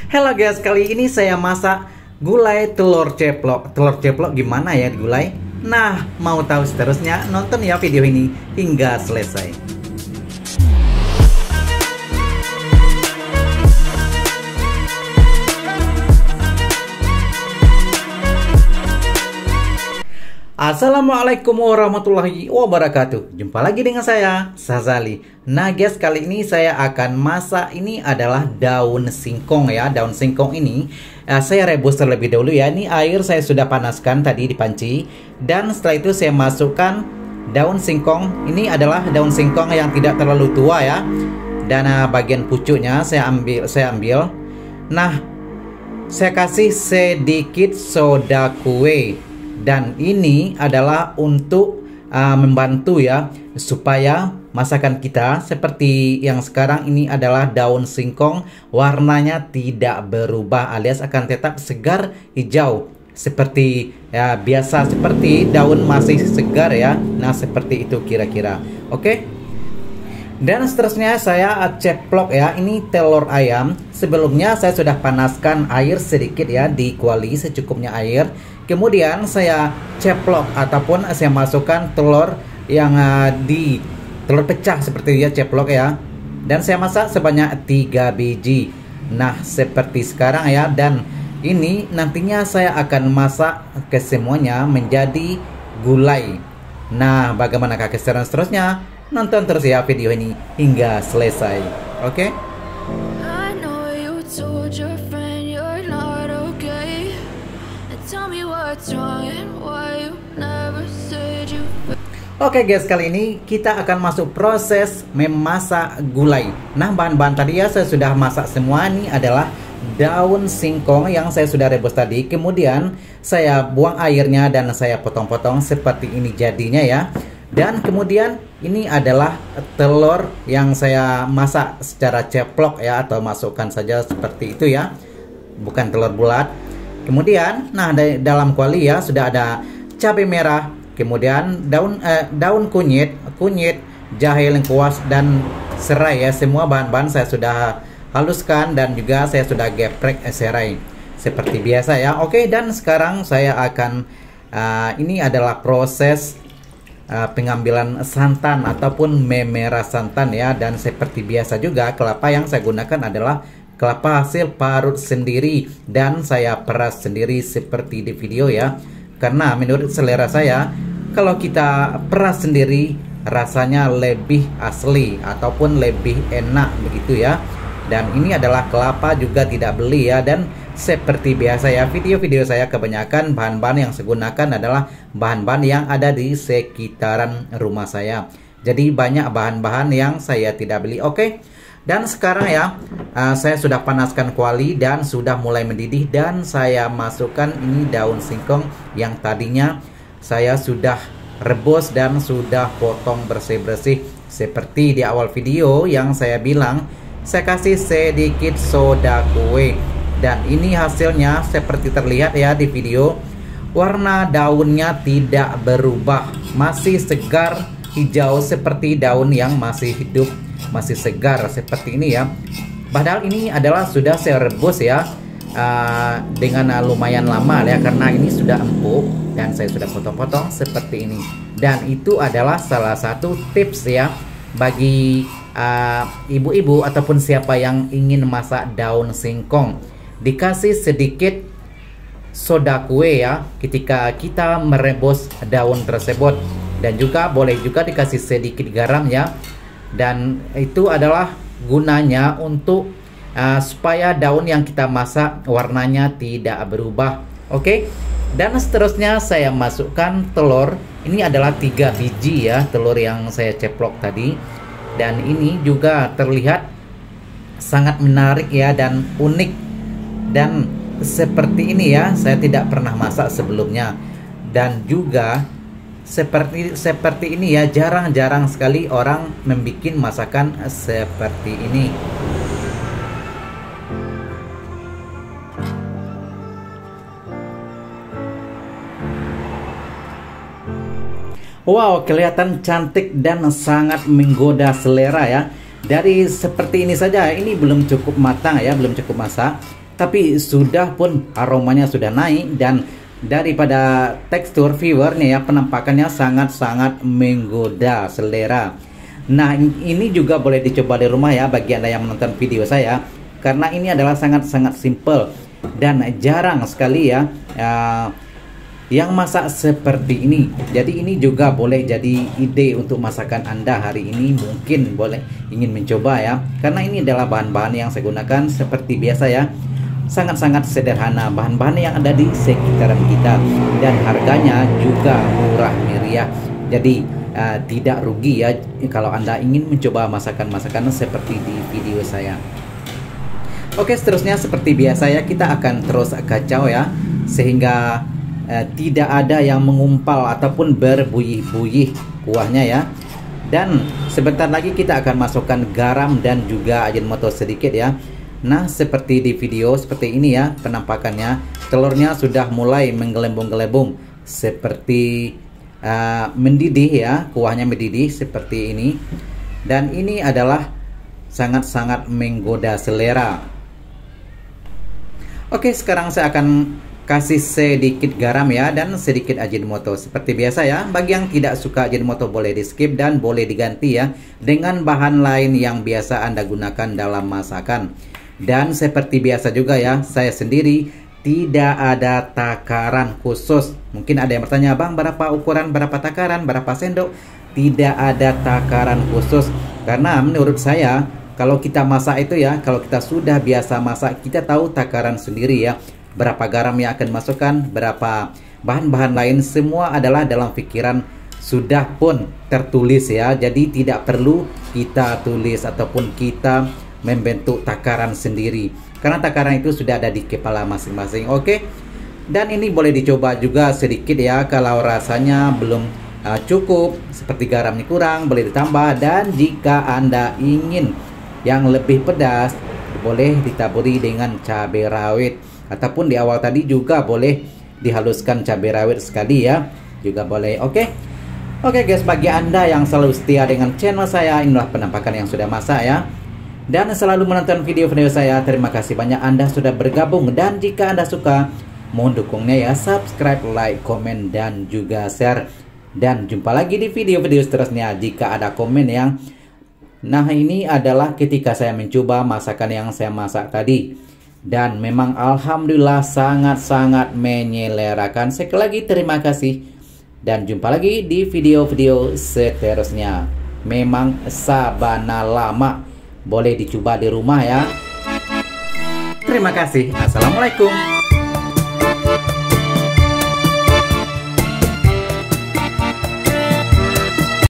Halo guys, kali ini saya masak gulai telur ceplok. Telur ceplok gimana ya di gulai? Nah, mau tahu seterusnya? Nonton ya video ini hingga selesai. Assalamualaikum warahmatullahi wabarakatuh. Jumpa lagi dengan saya, Sazali. Nah guys, kali ini saya akan masak, ini adalah daun singkong ya. Daun singkong ini saya rebus terlebih dahulu ya. Ini air saya sudah panaskan tadi di panci. Dan setelah itu saya masukkan daun singkong. Ini adalah daun singkong yang tidak terlalu tua ya. Dan bagian pucuknya saya ambil. Nah, saya kasih sedikit soda kue. Dan ini adalah untuk membantu ya, supaya masakan kita seperti yang sekarang ini adalah daun singkong, warnanya tidak berubah alias akan tetap segar hijau seperti ya, biasa seperti daun masih segar ya. Nah seperti itu kira-kira. Oke. Dan seterusnya saya ceplok ya, ini telur ayam. Sebelumnya saya sudah panaskan air sedikit ya, di kuali secukupnya air. Kemudian saya ceplok ataupun saya masukkan telur yang di telur pecah seperti dia ceplok ya. Dan saya masak sebanyak 3 biji. Nah, seperti sekarang ya. Dan ini nantinya saya akan masak kesemuanya menjadi gulai. Nah, bagaimanakah keseruan seterusnya? Nonton terus ya video ini hingga selesai. Oke? Oke guys, kali ini kita akan masuk proses memasak gulai. Nah, bahan-bahan tadi ya saya sudah masak semua. Ini adalah daun singkong yang saya sudah rebus tadi. Kemudian saya buang airnya dan saya potong-potong seperti ini jadinya ya. Dan kemudian ini adalah telur yang saya masak secara ceplok ya, atau masukkan saja seperti itu ya, bukan telur bulat. Kemudian nah dalam kuali ya sudah ada cabai merah, kemudian daun kunyit, jahe lengkuas dan serai ya. Semua bahan-bahan saya sudah haluskan dan juga saya sudah geprek serai seperti biasa ya. Oke, dan sekarang saya akan ini adalah proses pengambilan santan ataupun memerah santan ya. Dan seperti biasa juga kelapa yang saya gunakan adalah kelapa hasil parut sendiri dan saya peras sendiri seperti di video ya. Karena menurut selera saya, kalau kita peras sendiri rasanya lebih asli ataupun lebih enak begitu ya. Dan ini adalah kelapa juga tidak beli ya. Dan seperti biasa ya, video-video saya kebanyakan bahan-bahan yang saya gunakan adalah bahan-bahan yang ada di sekitaran rumah saya. Jadi banyak bahan-bahan yang saya tidak beli. Oke. Dan sekarang ya, saya sudah panaskan kuali dan sudah mulai mendidih. Dan saya masukkan ini daun singkong yang tadinya saya sudah rebus dan sudah potong bersih-bersih. Seperti di awal video yang saya bilang, saya kasih sedikit soda kue. Dan ini hasilnya seperti terlihat ya di video. Warna daunnya tidak berubah, masih segar hijau seperti daun yang masih hidup, masih segar seperti ini ya. Padahal ini adalah sudah saya rebus ya, dengan lumayan lama ya, karena ini sudah empuk dan saya sudah potong-potong seperti ini. Dan itu adalah salah satu tips ya bagi ibu-ibu ataupun siapa yang ingin masak daun singkong. Dikasih sedikit soda kue ya ketika kita merebus daun tersebut, dan juga boleh juga dikasih sedikit garam ya. Dan itu adalah gunanya untuk supaya daun yang kita masak warnanya tidak berubah. Oke. Dan seterusnya saya masukkan telur. Ini adalah 3 biji ya telur yang saya ceplok tadi. Dan ini juga terlihat sangat menarik ya dan unik. Dan seperti ini ya, saya tidak pernah masak sebelumnya. Dan juga seperti ini ya, jarang-jarang sekali orang membuat masakan seperti ini. Wow, kelihatan cantik dan sangat menggoda selera ya. Dari seperti ini saja, ini belum cukup matang ya, belum cukup masak. tapi sudah pun aromanya sudah naik, dan daripada tekstur viewernya ya, penampakannya sangat-sangat menggoda selera. Nah, ini juga boleh dicoba di rumah ya bagi Anda yang menonton video saya, karena ini adalah sangat-sangat simple dan jarang sekali ya yang masak seperti ini. Jadi ini juga boleh jadi ide untuk masakan Anda hari ini, mungkin boleh ingin mencoba ya, karena ini adalah bahan-bahan yang saya gunakan seperti biasa ya, sangat-sangat sederhana, bahan-bahan yang ada di sekitaran kita, dan harganya juga murah meriah. Jadi tidak rugi ya kalau Anda ingin mencoba masakan-masakan seperti di video saya. Oke, seterusnya seperti biasa ya, kita akan terus kacau ya, sehingga tidak ada yang mengumpal ataupun berbuyih-buyih kuahnya ya. Dan sebentar lagi kita akan masukkan garam dan juga Ajinomoto sedikit ya. Nah, seperti di video seperti ini ya penampakannya. Telurnya sudah mulai menggelembung-gelembung seperti mendidih ya, kuahnya mendidih seperti ini. Dan ini adalah sangat-sangat menggoda selera. Oke, sekarang saya akan kasih sedikit garam ya, dan sedikit Ajinomoto seperti biasa ya. Bagi yang tidak suka Ajinomoto boleh di skip dan boleh diganti ya dengan bahan lain yang biasa Anda gunakan dalam masakan. Dan seperti biasa juga ya, saya sendiri tidak ada takaran khusus. Mungkin ada yang bertanya, Bang, berapa ukuran, berapa takaran, berapa sendok? Tidak ada takaran khusus, karena menurut saya kalau kita masak itu ya, kalau kita sudah biasa masak, kita tahu takaran sendiri ya, berapa garam yang akan masukkan, berapa bahan-bahan lain, semua adalah dalam pikiran, sudah pun tertulis ya. Jadi tidak perlu kita tulis ataupun kita membentuk takaran sendiri, karena takaran itu sudah ada di kepala masing-masing. Oke, dan ini boleh dicoba juga sedikit ya, kalau rasanya belum cukup, seperti garamnya kurang, boleh ditambah. Dan jika Anda ingin yang lebih pedas, boleh ditaburi dengan cabai rawit, ataupun di awal tadi juga boleh dihaluskan cabai rawit sekali ya, juga boleh. Oke guys, bagi Anda yang selalu setia dengan channel saya, inilah penampakan yang sudah masak ya, dan selalu menonton video-video saya. Terima kasih banyak Anda sudah bergabung, dan jika Anda suka, mohon dukungnya ya, subscribe, like, komen, dan juga share. Dan jumpa lagi di video-video seterusnya. Jika ada komen yang, nah ini adalah ketika saya mencoba masakan yang saya masak tadi, dan memang alhamdulillah sangat-sangat menyelerakan. Sekali lagi terima kasih, dan jumpa lagi di video-video seterusnya. Memang sabana lama, boleh dicoba di rumah ya. Terima kasih. Assalamualaikum.